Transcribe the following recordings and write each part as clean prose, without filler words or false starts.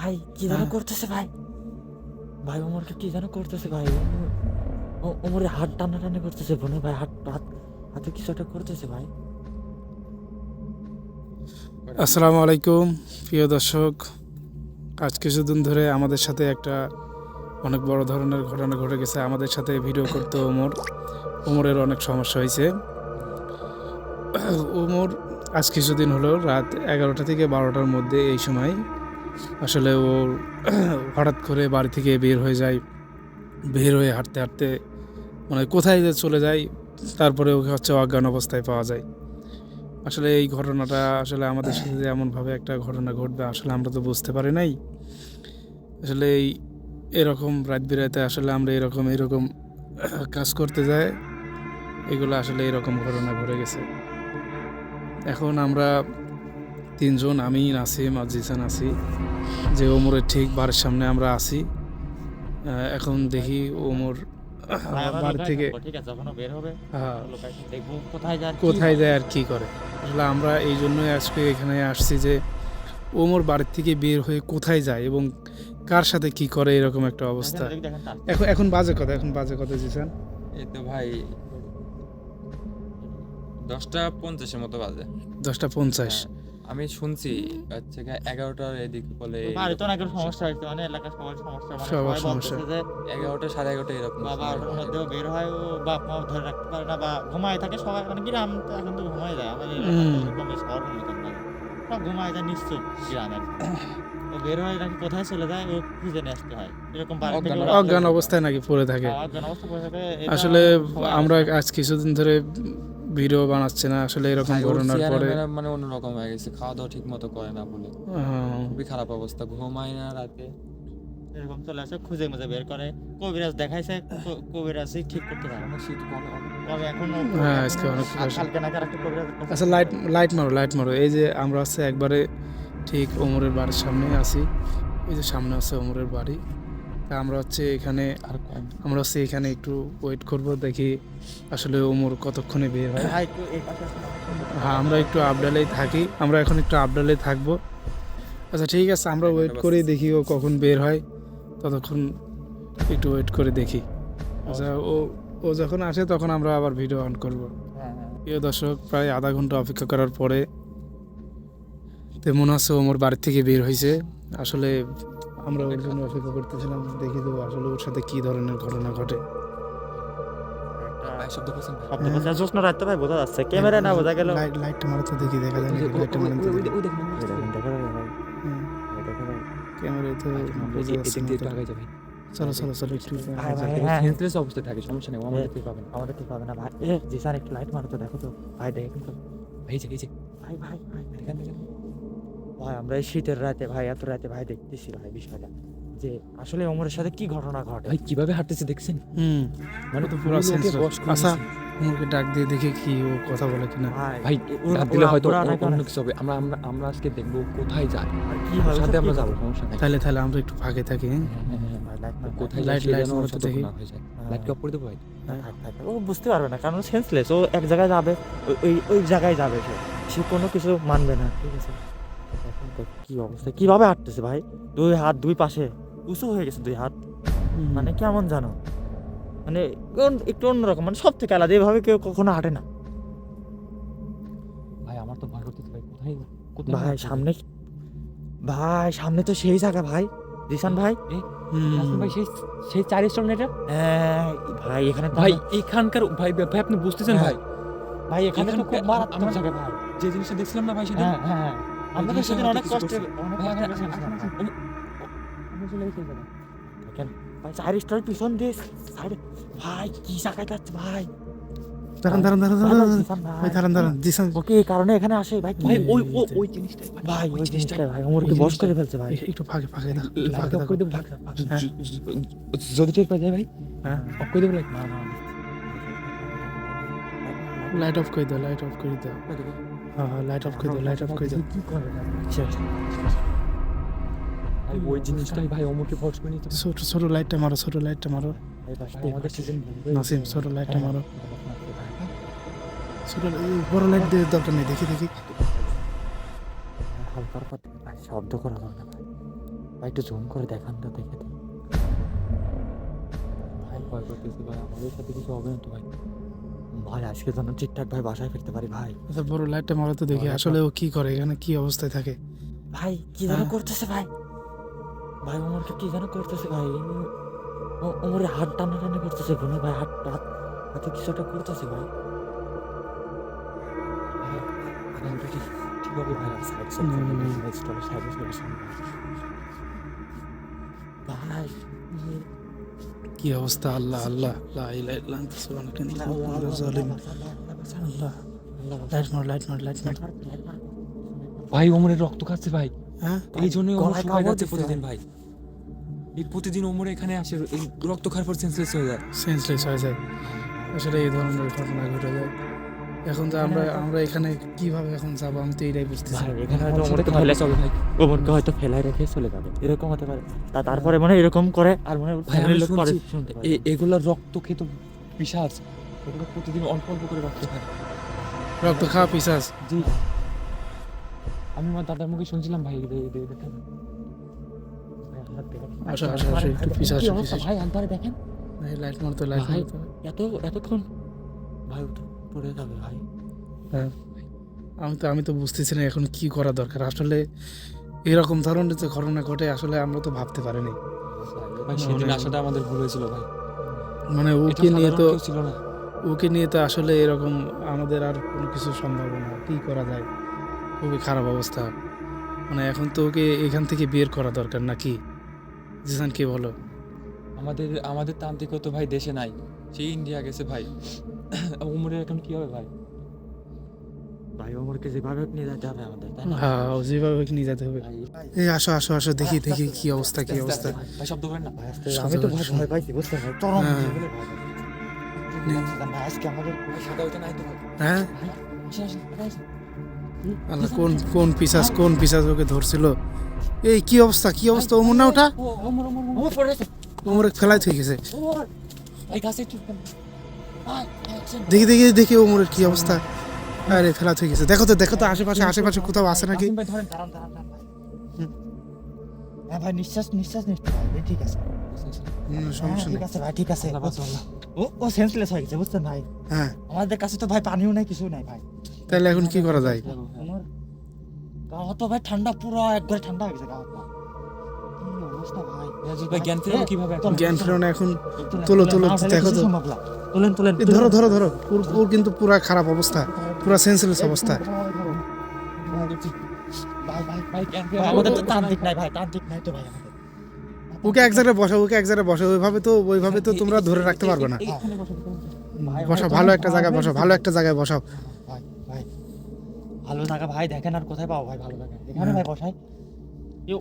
ভাই কি যেন করতেছে ভাই, ভাই ওমরকে কি যেন করতেছে ভাই, ওমরে হাত টানাটানি করতেছে মনে হয় ভাই, হাতে কিছু একটা করতেছে ভাই। আসসালামু আলাইকুম প্রিয় দর্শক, আজ কিছুদিন ধরে আমাদের সাথে একটা অনেক বড় ধরনের ঘটনা ঘটে গেছে। আমাদের সাথে ভিডিও করতে ওমরের অনেক সমস্যা হয়েছে। ওমর আজ কিছুদিন হলো রাত 11টা থেকে 12টার মধ্যে এই সময় আসলে ও হঠাৎ করে বাড়ি থেকে বের হয়ে যায়। বের হয়ে হাঁটতে হাঁটতে মানে কোথায় যে চলে যায়, তারপরে ওকে অজ্ঞান অবস্থায় পাওয়া যায়। আসলে এই ঘটনাটা আসলে আমাদের সাথে যে এমনভাবে একটা ঘটনা ঘটবে আসলে আমরা তো বুঝতে পারি নাই। আসলে এরকম রাত বিরাতে আসলে আমরা এরকম কাজ করতে যাই, এগুলো আসলে এরকম ঘটনা ঘটে গেছে। এখন আমরা তিনজন, আমি, নাসিম আর জিসান আছি যে ওমরের ঠিক বাড়ির সামনে আমরা আছি। এখন দেখি ওমর বাড়ি থেকে ঠিক আছে, যখন বের হবে হ্যাঁ, লোকেশন দেখবো কোথায় যায় কোথায় যায় আর কি করে। আসলে আমরা এই জন্যই আজকে এখানে আসছি যে ওমর বাড়ির থেকে বের হয়ে কোথায় যায় এবং কার সাথে কি করে, এরকম একটা অবস্থা। এখন বাজে কথা জিসান। এই তো ভাই 10টা 50 মতো বাজে। 10টা 50। আমি শুনছি হচ্ছে 11টার এদিকে বলে, বাড়িতে অনেক সমস্যা হয়েছে, মানে এলাকার সবার সমস্যা, মানে সবার সবাই সমস্যা। বলতেছে যে 11টা 11:30 এরকম বাবা ওটার মধ্যেও বের হয়, ও বাপ মা ধরে রাখতে পারে না বা ঘুমায় থাকে সবাই, মানে গ্রাম তো এখন তো ঘুমায় যায়, আমাদের এলাকা তো এরকম শহরের মতন না, সব ঘুমায় যায় নিশ্চুপ গ্রামের। ও বের হয় নাকি কোথায় চলে যায় ও খুঁজে নিয়ে আসতে হয়, এরকম বাড়ি থেকে ওরা অজ্ঞান অবস্থায় নাকি পড়ে থাকে। অজ্ঞান অবস্থা পড়ে থাকে। এটা আসলে সবাই আমরা আলোচনা আজ কিছুদিন ধরে ভিডিও বানাচ্ছি না আসলে এরকম ভাই, ওর ঘটনার চেহারা পরে। মেরা মানে অন্যরকম হয়ে গেছে, খাওয়া দাওয়া ঠিক মতো করে না বলে খুবই খারাপ অবস্থা, ঘুমায় না রাতে। এরকম চলে আসে, খুঁজে মুজে বের করে, কবিরাজ দেখাইছে, কবিরাজই ঠিক করতে পারে না। শীত কমে তবে এখন হ্যাঁ, আজকে অনেক কুয়াশা। কালকে নাকি আরেকটা কবিরাজের কাছে আচ্ছা, লাইট মারো। এই যে আমরা হচ্ছে একবারে ঠিক ওমরের বাড়ির সামনে আছি। এই যে সামনে আছে ওমরের বাড়ি। তা আমরা হচ্ছে এখানে একটু ওয়েট করব, দেখি আসলে ওমর কতক্ষণে বের হয়। ভাই একটু এই পাশে আসুন। হ্যাঁ, আমরা একটু আপডালেই থাকি, আমরা এখন একটু আপডালেই থাকবো। আচ্ছা ঠিক আছে, আমরা ওয়েট করি, দেখি ও কখন বের হয়, ততক্ষণ একটু ওয়েট করে দেখি। আচ্ছা, ও যখন আসে তখন আমরা আবার ভিডিও অন করব। হ্যাঁ হ্যাঁ প্রিয় দর্শক, প্রায় আধা ঘন্টা অপেক্ষা করার পরে তো মনে হচ্ছে ওমর বাড়ির থেকে বের হয়েছে। আসলে আমরা ওর জন্য অপেক্ষা করতেছিলাম, দেখি তো আসলে ওর সাথে কি ধরনের ঘটনা ঘটে। ভাই শব্দ করছেন ভাই। শব্দ করছে, জোৎস্না রাত তো ভাই বোঝা যাচ্ছে, ক্যামেরা না বোঝা গেল। লাইটটা মারো তো দেখি, দেখা যায় নাকি লাইটটা মারেন তো দেখি। ওই দেখুন দেখা যাবে ভাই, দেখা যাবে। ক্যামেরায় তো বোঝা যাচ্ছে না তো। আগে যাবে। চলো একটু ভাই, ভাই, ও হ্যাঁ। সেন্সলেস অবস্থায় থাকে, সমস্যা নেই, ও আমাদের ঠিক পাবে না। আমাদের ঠিক হবে না ভাই। জি স্যার একটু লাইট মারো তো, দেখো তো ভাই, দেখে কিন্তু এই যে ভাই ভাই ভাই এখান থেকে ভাই আমরা এই শীতের রাতে ভাই, এত রাতে ভাই দেখতেছি ভাই বিষয়টা, যে আসলে ওমরের সাথে কি ঘটনা ঘটে। ভাই কিভাবে হাঁটতেছে দেখছেন, মানে তো পুরো সেন্স। আচ্ছা, ওমরকে ডাক দিয়ে দেখি কি ও কথা বলে কিনা। ভাই ওরা- ডাক দিলে ওরা- হয়তো ওরা নাকি অন্য অনেক- কিছু হবে। আমরা আজকে দেখবো কোথায় যায়, আর কি ওর হবে, সাথে ওসব আমরা কি যাবো, হবে? সমস্যা নেই। তাহলে আমরা একটু ফাঁকে থাকি। হ্যাঁ, ভাই, লাইট মার, কোথায় লাইট- যায় লাইট যেন মারো তো সতর্ক দেখি। না হয়ে যায়। লাইট অফ করে দেবো ভাই। থাক, ও বুঝতে পারবে না, কারণ সেন্সলেস, ও এক জায়গায় যাবে, ওই জায়গায় যাবে, সে কোনো কিছু মানবে না, ঠিক আছে। এখন তো কি অবস্থা, কিভাবে হাঁটতেছে ভাই, দুই হাত দুই পাশে উঁচু হয়ে গেছে, দুই হাত, মানে কেমন জানো, মানে একটু অন্যরকম, মানে সব থেকে আলাদা, এভাবে কেউ কখনো হাঁটে না। ভাই আমার তো ভয় করতেছে ভাই, কোথায় ভাই সামনে, ভাই সামনে তো সেই জায়গা ভাই, জিসান ভাই। ভাই সেই 4 স্টল এটা হ্যাঁ ভাই, এখানে তো ভাই এখানকার ভাই আপনি বুঝতেছেন হ্যাঁ। ভাই, ভাই এখানে তো খুব এখানকার- মারাত্মক আমরা- জায়গা ভাই। যে জিনিসটা দেখছিলাম না ভাই সেটা হ্যাঁ হ্যাঁ হ্যাঁ। আমরা তো জিনিসটা সেদিন আমাদের অনেক কিছু কষ্টে, করছে। অনেক ভাই, কষ্টে আসেন, গেছিলাম আসেন, ভাই। আমরা চলে গেছি এই জায়গায়। দেখেন ভাই, 4 স্টার পিছন দিয়ে সাইডে, ভাই কি জায়গায় যাচ্ছে ভাই, দাঁড়ান জিসান ভাই, ভাই। দাঁড়ান জিসান। ওকে এই কারণে এখানে আসে ভাই, ভাই কি- ওই জিনিসটাই ভাই ওই ওই জিনিসটাই জিনিসটা ভাই ওমরকে বশ করে ফেলছে ভাই। একটু ফাঁকে থাকো, একটু লাইট ফাঁকে অফ থাকো। করে দেবো, ভাগ হ্যাঁ। যদি ঠিক পাওয়া যায় ভাই, হ্যাঁ, অফ করে দেবো লাইট। না না লাইট অফ করে দাও, লাইট অফ করে দাও। হ্যাঁ, লাইট অফ করে দাও, লাইট অফ করে দাও। কি করে ভাই? ভাই ওই জিনিসটাই ভাই অমরকে ফোর্স করে নিতে ছোট লাইটটা মারো, ছোট লাইটটা মারো। এই পাশে তো আমাদের সিজন নাসিম, ছোট লাইটটা মারো। বড় লাইট দিয়ে দরকার নেই, দেখি। হালকার পথে শব্দ করা যাবে না ভাই। ভাই একটু জুম করে দেখান তো, দেখে তো ভাই ভয় করতেছি ভাই, আমাদের সাথে কিছু হবে না তো ভাই? ভাই আজকে যেন ঠিকঠাক ভাই বাসায় ফিরতে পারি ভাই। আচ্ছা বড় লাইটটা মারো তো দেখি আসলে ও কি করে এখানে, কি অবস্থায় থাকে। ভাই কি যেন করতেছে ভাই, ভাই ওমরকে কি যেন করতেছে ভাই, ওমরের হাত টানা টানা করতেছে গুনে ভাই, হাতে কিছু একটা করতেছে ভাই। ভাই, ওটা ঠিক হবে ভাই, সাইড ভাই। কি অবস্থা, আল্লাহ আল্লাহ লা ইলাহা ইল্লা আনতা সুবহানাকা ইন্নী কুনতু মিনাজ জালিমিন। আল্লাহ, লাইট মার। ভাই ওমরের রক্ত খাচ্ছে ভাই, হ্যাঁ এই জন্যই ওমর গলায় শুকায় কামড় যাচ্ছে দিছে প্রতিদিন ভাই। এই প্রতিদিন ওমর এখানে আসে, এই রক্ত খাওয়ার পর সেন্সলেস হয়ে যায়। সেন্সলেস হয়ে যায়। আসলে এই ধরনের ঘটনা ঘটে যায়। এখন তো আমরা এখানে কিভাবে এখন যাবো, আমি তো এইটাই বুঝতেছি ভাই না। এখানে হয়তো ওমর ওমরকে সাথে ফেলে চলে ভাই। ওমরকে হয়তো ফেলাই রেখে চলে যাবে, এরকম হতে পারে। তারপরে মনে হয় এরকম করে, আর মনে হয় ভাই আমি ফ্যামিলির লোক পরে শুনছি শুনতে পারে। এগুলোর রক্ত খেয়ে তো পিশাচ, এগুলো প্রতিদিন অল্প অল্প করে রক্ত খায়। রক্ত খাওয়া পিসাস। জি, আমি আমার দাদার মুখে শুনছিলাম ভাই। দেখেন আসো একটু পিছাস কি অবস্থা ভাই, একবারে দেখেন লাইট মারতো লাইট ভাই। মারতো। এতক্ষণ ভাই ও তো পড়ে যাবে ভাই। হ্যাঁ আমি তো বুঝতেছি না এখন কি করা দরকার। আসলে এরকম ধরনের যে ঘটনা ঘটে আসলে আমরা তো ভাবতে পারিনি। ভাই সেদিন আসাটা আমাদের ভুল হয়েছিল ভাই, মানে এটা ওকে নিয়ে তো সাধারণ কেউ ছিল না। আসলে এরকম আমাদের আর কোনো কিছু সম্ভব না। কি করা যায়, খুবই খারাপ অবস্থা। মানে এখন তো ওকে এখান থেকে বের করা দরকার নাকি জিসান, কি বলো? আমাদের তান্ত্রিকও তো ভাই দেশে নাই, সেই ইন্ডিয়া গেছে ভাই। ওমরের এখন কি হবে ভাই? ভাই ওমরকে যেভাবে হোক নিয়ে যেতে হবে আমাদের, তাই না? হ্যাঁ যেভাবে ওকে নিয়ে যেতে হবে। ভাই, এই আসো দেখি কি অবস্থা কি অবস্থা। ভাই শব্দ করেন না। ভাই, আমি তো ভাই ভয় পাইছি, বুঝতে ভাই চরম হ্যাঁ। লেভেলে ভয় পাইছি। ভাই আজকে আমাদের সাদা হইতে নাই তো ভাই। হ্যাঁ আসেন, আসেন। আল্লাহ, কোন পিসাজ ওকে ধরছিল। এই কি অবস্থা ওমর না ওটা, ওমর পড়ে গেছে। ওমর ফেলাই থেকে গেছে। ওমর এই গাছে একটু ভাই, আসেন। দেখি ওমরের কি অবস্থা। আরে ফেলা থেকে গেছে। দেখো তো আশেপাশে কোথাও আছে নাকি। আসেন ভাই, ধরেন। দাঁড়ান ভাই। হ্যাঁ ভাই, নিঃশ্বাস নিতে ভাই, ঠিক আছে। সমস্যা ঠিক নেই। আছে ভাই, ঠিক আছে। আল্লাহ বাঁচাও, আল্লাহ। ও সেন্সলেস হয়ে গেছে, বুঝছেন ভাই। হ্যাঁ আমাদের কাছে তো ভাই পানিও নাই, কিছু নাই ভাই। তাহলে এখন কি করা যায়? আমার গাও তো ভাই ঠান্ডা, পুরো একবারে ঠান্ডা হয়ে গেছে গাও। কি অবস্থা ভাই। রাজীব ভাই জ্ঞান ফেরানো কিভাবে এখন? জ্ঞান ফেরানো এখন তোলো দেখো তো। তোলেন এই ধরো ওর কিন্তু পুরা খারাপ অবস্থা, পুরা সেন্সলেস অবস্থা। ভাই জ্ঞান ভাই, ফেরানো আমাদের তো তান্ত্রিক নাই ভাই, তান্ত্রিক নাই তো ভাই আমাদের। ওকে এক জায়গায় বসো। ওইভাবে তো তোমরা ধরে রাখতে পারবে না। এখানে বসে ভাই, বসো, ভাই, ভালো তোলেন, একটা জায়গায় বসো, ভালো একটা জায়গায় বসাও। ভাই ভালো জায়গা ভাই, দেখেন আর কোথায় পাবো ভাই ভালো জায়গা, এখানে ভাই বসাই।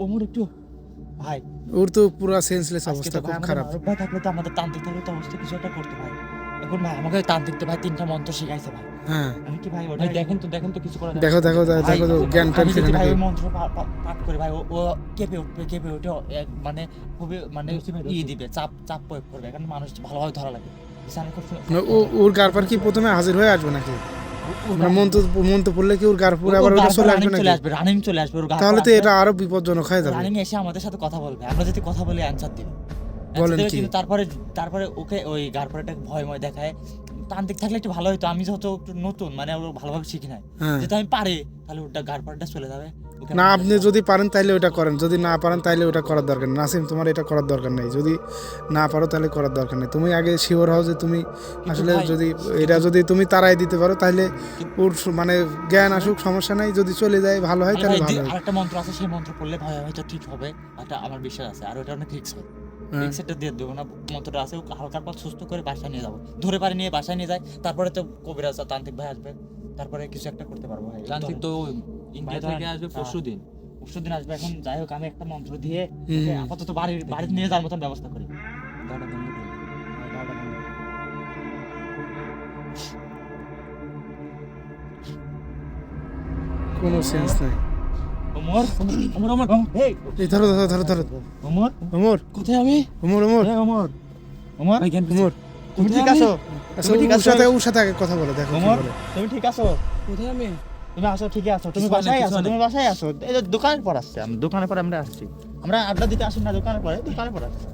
ওমর একটু ভাই, ওর তো পুরা সেন্সলেস আজকে অবস্থা, তো ভাই খুব আমাদের খারাপ। মারুফ ভাই থাকলে তো, আমাদের তান্ত্রিক থাকলে তো অবস্থা কিছু একটা করতে ভাই। এখন ভাই আমাকে তান্ত্রিক তো ভাই 3টা মন্ত্র শিখাইছে ভাই। হ্যাঁ আমি কি ভাই ওটা ভাই দেখেন তো কিছু করা যায়? দেখো ভাই, তো জ্ঞান আমি ট্যান যদি ফিরে ভাই নাকি। ওই মন্ত্র পাঠ করে ভাই, ও কেঁপে উঠে মানে খুবই মানে দিবে, চাপ প্রয়োগ করবে, কারণ মানুষ ভালোভাবে ধরা লাগে। মানে ওর গারপার কি প্রথমে হাজির হয়ে আসবে নাকি? মানে মন্ত্র পড়লে কি ওর গারপুর আবার ওটা চলে আসবে নাকি? রানিং চলে আসবে ওর গায়ে। তাহলে তো এটা আরো বিপজ্জনক হয়ে যাবে। রানিং এসে আমাদের সাথে কথা বলবে, আমরা যদি কথা বলে অ্যানসার দিব। বলেন answer দেবে, কি? কিন্তু তারপরে ওকে ওই গারপারটাকে ভয়ময় দেখায়। তান্ত্রিক থাকলে একটু ভালো হতো, আমি যেহেতু একটু নতুন, মানে ও ভালোভাবে শিখি নাই, হ্যাঁ যেহেতু আমি পারি, তাহলে ওটা গারপারটা চলে যাবে। ওকে না, আমি আপনি যদি পারেন তাইলে ওটা করেন, যদি না পারেন তাইলে ওটা করার দরকার নেই। নাসিম, তোমার এটা করার দরকার নেই। যদি না পারো তাহলে করার দরকার নেই। তুমি আগে শিওর হও যে তুমি আসলে ভাই, যদি তুমি তারাই দিতে পারো তাহলে ওর মানে জ্ঞান আসুক, সমস্যা নাই। যদি চলে যায় ভালো হয় আরে তাহলে ভাই, ভালো হয়। আরেকটা মন্ত্র আছে, সেই মন্ত্র পড়লে ভয় হয়তো ঠিক হবে, এটা আমার বিশ্বাস আছে। আর ওটা অনেক রিস্ক হয়, হ্যাঁ। রিস্কটা দিয়ে দেবো না। মন্ত্রটা আছে, ওকে হালকার পর সুস্থ করে বাসায় নিয়ে যাবো, ধরে পারে নিয়ে বাসায় নিয়ে যায়। তারপরে তো কবিরাজ তান্ত্রিক ভাই আসবে, তারপরে কিছু একটা করতে পারবো ভাই। তান্ত্রিক তো ইন্ডিয়া ভাই, থেকে আসবে পরশুদিন। পরশুদিন আসবে। এখন যাই হোক, আমি একটা মন্ত্র দিয়ে হুম। ওকে আপাতত বাড়িতে নিয়ে যাওয়ার মতন ব্যবস্থা করি। দাঁড়া বন্ধ করে। কোনো সেন্স নাই। ওমর, এই এই ধরো ওমর, ওমর কোথায় আমি? ওমর এই ওমর, ওমর, ভাই জ্ঞান ওমর তুমি ঠিক কোথায় আছো? আচ্ছা, তুমি ঠিক আছো? ওর সাথে আগে কথা বলে দেখো কি ওমর, বলে। তুমি ঠিক আছো? কোথায় আমি? তুমি আসো, ঠিকই আছো, তুমি কিছু হয় না, বাসায় কিছু আসো, হয় না। তুমি বাসায় আসো, এই যে দোকানের পর আসছি, আমি দোকানের পর আমরা আসছি, আমরা আড্ডা দিতে আসি না দোকানের পরে, দোকানের পর আসছি।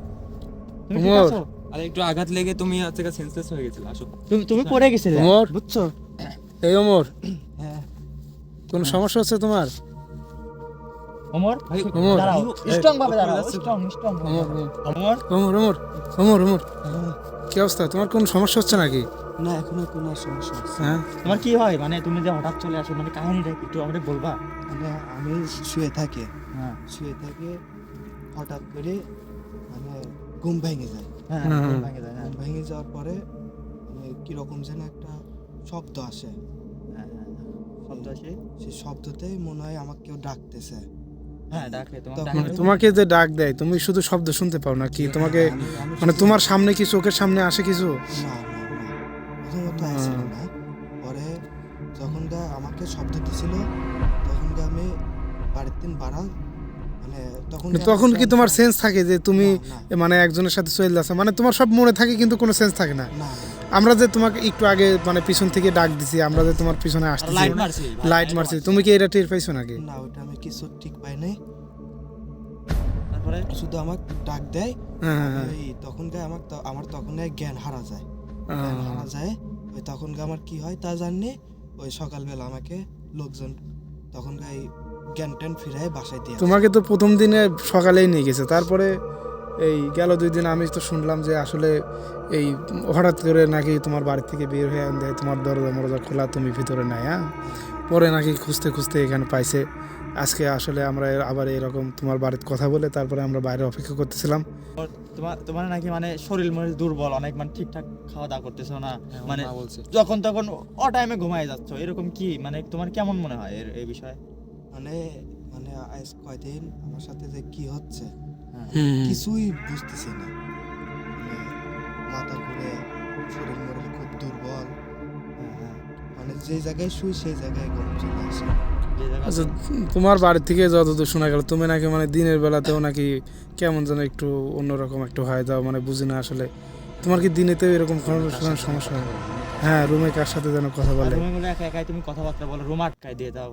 তুমি ঠিক ওমর। আছো? আরে একটু আঘাত লেগে তুমি হচ্ছে সেন্সলেস হয়ে গেছিলে, আসো। তুমি পড়ে গেছিলে, ওমর। বুঝছো? এই ওমর, হ্যাঁ। কোনো সমস্যা হচ্ছে তোমার? ওমর, ভাই, ওমর। দাঁড়াও, এই, স্ট্রং ভাবে পড়ে দাঁড়াও, যাচ্ছে। স্ট্রং ওমর, ওমর, ওমর, ওমর, ওমর, ওমর, কি অবস্থা? তোমার কোনো সমস্যা হচ্ছে নাকি? না এখনো কোনো সমস্যা হচ্ছে না। হ্যাঁ, তোমার কি হয় মানে তুমি যে হঠাৎ চলে আসো, মানে কাহিনীটা কি একটু আমাদের বলবা? মানে আমি শুয়ে থাকি, হ্যাঁ হঠাৎ করে মানে ঘুম ভেঙে যায়। হ্যাঁ হুম, হুম। ঘুম ভেঙে যায়, হ্যাঁ। ঘুম ভেঙে যাওয়ার পরে মানে কিরকম যেন একটা শব্দ আসে। হ্যাঁ, হ্যাঁ, শব্দ আসে, সেই শব্দতেই মনে হয় আমাকে কেউ ডাকতেছে। হ্যাঁ ডাকে, তোমার তখন- ডাকে। মানে তোমাকে যে ডাক দেয় তুমি শুধু শব্দ শুনতে পাও না কি? তোমাকে মানে তোমার সামনে কি, চোখের সামনে আসে কিছু? না প্রথমত আসছিল না, পরে যখন আমাকে শব্দ দিছিল তখন আমি বাড়ির দিন বাড়া মানে তখন তখন কি তোমার সেন্স থাকে যে তুমি না, মানে একজনের সাথে চলে যাচ্ছ? মানে তোমার সব মনে থাকে কিন্তু কোনো সেন্স থাকে না। না আমরা যে তোমাকে একটু আগে মানে পিছন থেকে ডাক দিছি, আমরা যে তোমার পিছনে আসতেছি, লাইট মারছি, লাইট মারছি, তুমি কি এটা টের পাইছো নাকি? না ওটা আমি কিছু ঠিক পাই নাই। তারপরে শুধু আমাকে ডাক দেয়, হ্যাঁ, হ্যাঁ, হ্যাঁ। এই তখন আমার তখন জ্ঞান হারা যায়, জ্ঞান হারা যায়। ওই তখন আমার কি হয় তা জানি, ওই সকালবেলা আমাকে লোকজন তখন এই জ্ঞান ট্যান ফিরায় বাসায় দিয়ে আসে। তোমাকে তো প্রথম দিনে সকালেই নিয়ে গেছে, তারপরে এই গেল 2 দিন আমি তো শুনলাম যে আসলে এই হঠাৎ করে নাকি তোমার বাড়ি থেকে বের হয়ে দেয়, তোমার দরজা মরজা খোলা, তুমি ভিতরে নাই। হ্যাঁ, পরে নাকি খুঁজতে খুঁজতে এখানে পাইছে। আজকে আসলে আমরা আবার এরকম তোমার বাড়িতে কথা বলে তারপরে আমরা বাইরে অপেক্ষা করতেছিলাম। তোমার নাকি মানে শরীর মনে দুর্বল অনেক, মানে ঠিকঠাক খাওয়া দাওয়া করতেছো না, হ্যাঁ, মানে মা বলছে। যখন তখন ও টাইমে ঘুমায় যাচ্ছ, এরকম কি মানে তোমার কেমন মনে হয় এই বিষয়ে? মানে মানে আজ কয়দিন আমার সাথে যে কি হচ্ছে হ্যাঁ। কিছুই বুঝতেছি না। মানে মাথা ঘুরে, শরীর মরীর খুব দুর্বল, হ্যাঁ, মানে যে জায়গায় শুই সেই জায়গায় গরম চলে আসে। যে জায়গায়- আচ্ছা, তোমার বাড়ি থেকে যতদূর শোনা গেল তুমি নাকি মানে দিনের বেলাতেও নাকি কেমন যেন একটু অন্যরকম একটু হয় দাও, মানে বুঝি না আসলে তোমার কি দিনেতেও এরকম কোনো সমস্যা হয়? হ্যাঁ, রুমে কার সাথে যেন কথা আর বলে, রুমে বলে একা একাই তুমি কথাবার্তা বলো, রুম আটকায় দিয়ে দাও।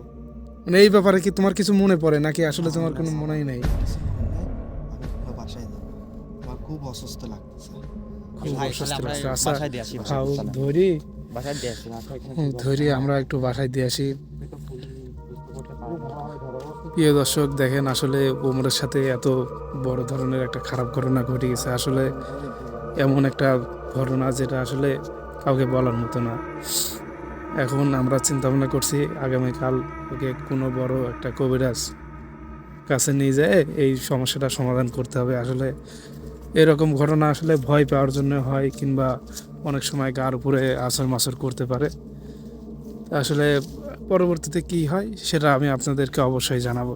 মানে এই ব্যাপারে কি তোমার কিছু মনে পড়ে নাকি আসলে তোমার কোনো মনেই নেই? কিছু মনে নেই, আমি এখনো বাসায় যাবো, আমার খুব অসুস্থ লাগতেছে। খুব ভাই, অসুস্থ তাহলে আমরা লাগছে। আচ্ছা, বাসায় দিয়ে আসি, খাও চলো। ধরি, বাসায় দিয়ে আসি, বাসায় এখানে ধরি আমরা একটু বাসায় দিয়ে আসি। বুঝতে করতে পারি না। প্রিয় দর্শক দেখেন, আসলে ওমরের সাথে এত বড় ধরনের একটা খারাপ ঘটনা ঘটে গেছে। আসলে এমন একটা ঘটনা যেটা আসলে কাউকে বলার মতো না। এখন আমরা চিন্তা ভাবনা করছি আগামীকাল ওকে কোনো বড় একটা কবিরাজ কাছে নিয়ে যায় এই সমস্যাটা সমাধান করতে হবে। আসলে এরকম ঘটনা আসলে ভয় পাওয়ার জন্য হয়, কিংবা অনেক সময় গার উপরে আছর মাছর করতে পারে। আসলে পরবর্তীতে কি হয় সেটা আমি আপনাদেরকে অবশ্যই জানাবো।